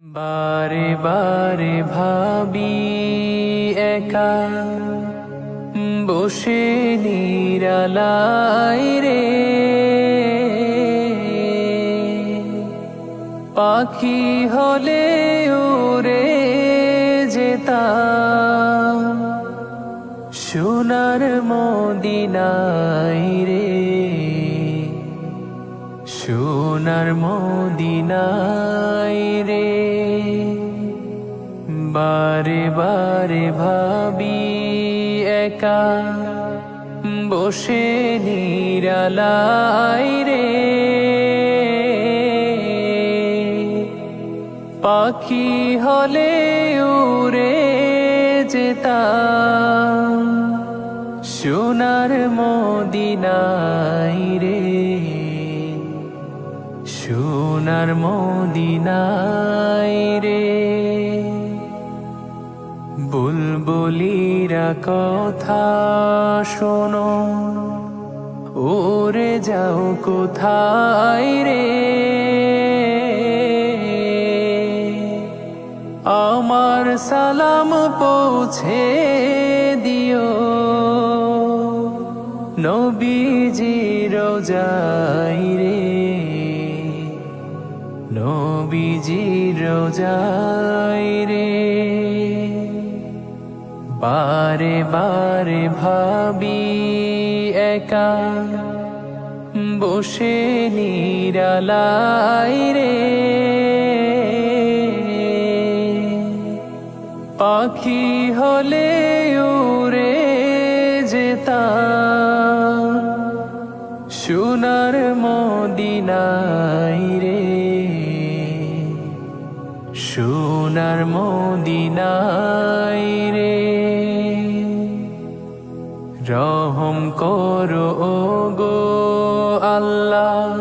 বারে বারে ভাবি একা বসে নিরালাই রে, পাখি হলে উড়ে যেতাম সোনার মদিনায় রে, সোনার মদিনায় রে। বারে বারে ভাবি একা বসে নিরালাই রে, পাখি হলে উড়ে যেতাম সোনার মদিনায় রে, সোনার মদিনায় রে। বুলবুলিরা কথা শোনো, উড়ে যাও কোথায় রে, আমার সালাম পৌঁছে দিও নবীজির রোজায় রে, নবীজির রোজায় রে। বারে বারে ভাবি একা বসে নিরালাই রে, পাখি হলে উড়ে যেতাম সোনার মদিনায় রে, সোনার মদিনায় রে। রহম করো গো আল্লাহ,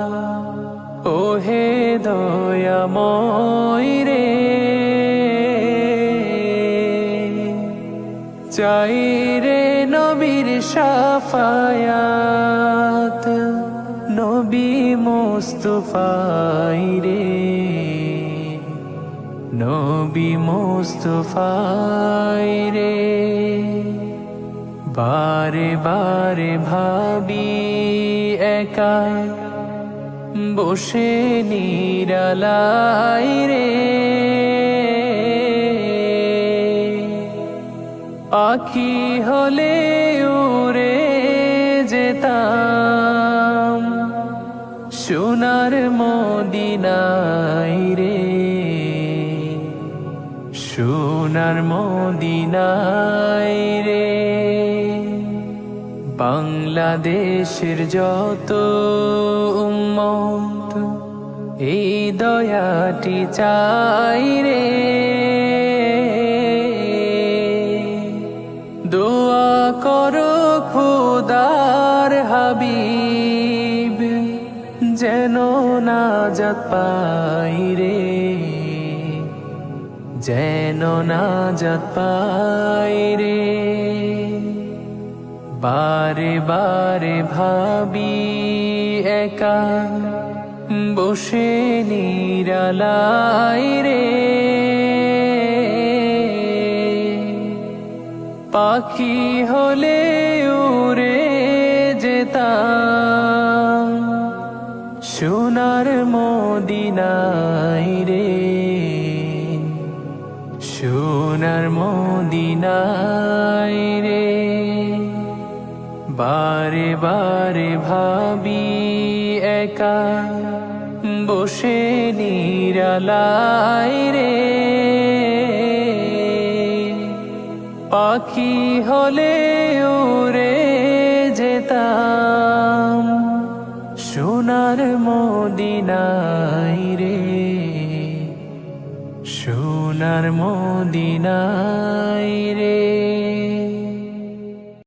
ওহে দয়াময় রে, চাই রে নবীর শাফায়াত, নবী মুস্তাফাই রে, নবী মুস্তাফাই রে। বারে বারে ভাবি একা বসে নিরালাই রে, পাখি হলে উড়ে যেতাম সোনার মদিনায় রে, সোনার মদিনায় রে। বাংলাদেশের যত উম্মত এই দয়াটি চাই রে, দোয়া করো খোদার হাবিব যেন নাজাত পাই রে, যেন নাজাত পাই রে। বারে বারে ভাবি একা বসে নিরালাই রে, পাখি হলে উড়ে যেতাম সোনার মদিনায় রে, সোনার মদিনায় রে। বারে বারে ভাবি একা বসে নিরালাই রে, পাখি হলে উড়ে যেতাম সোনার মদিনায় রে, সোনার মদিনায় রে।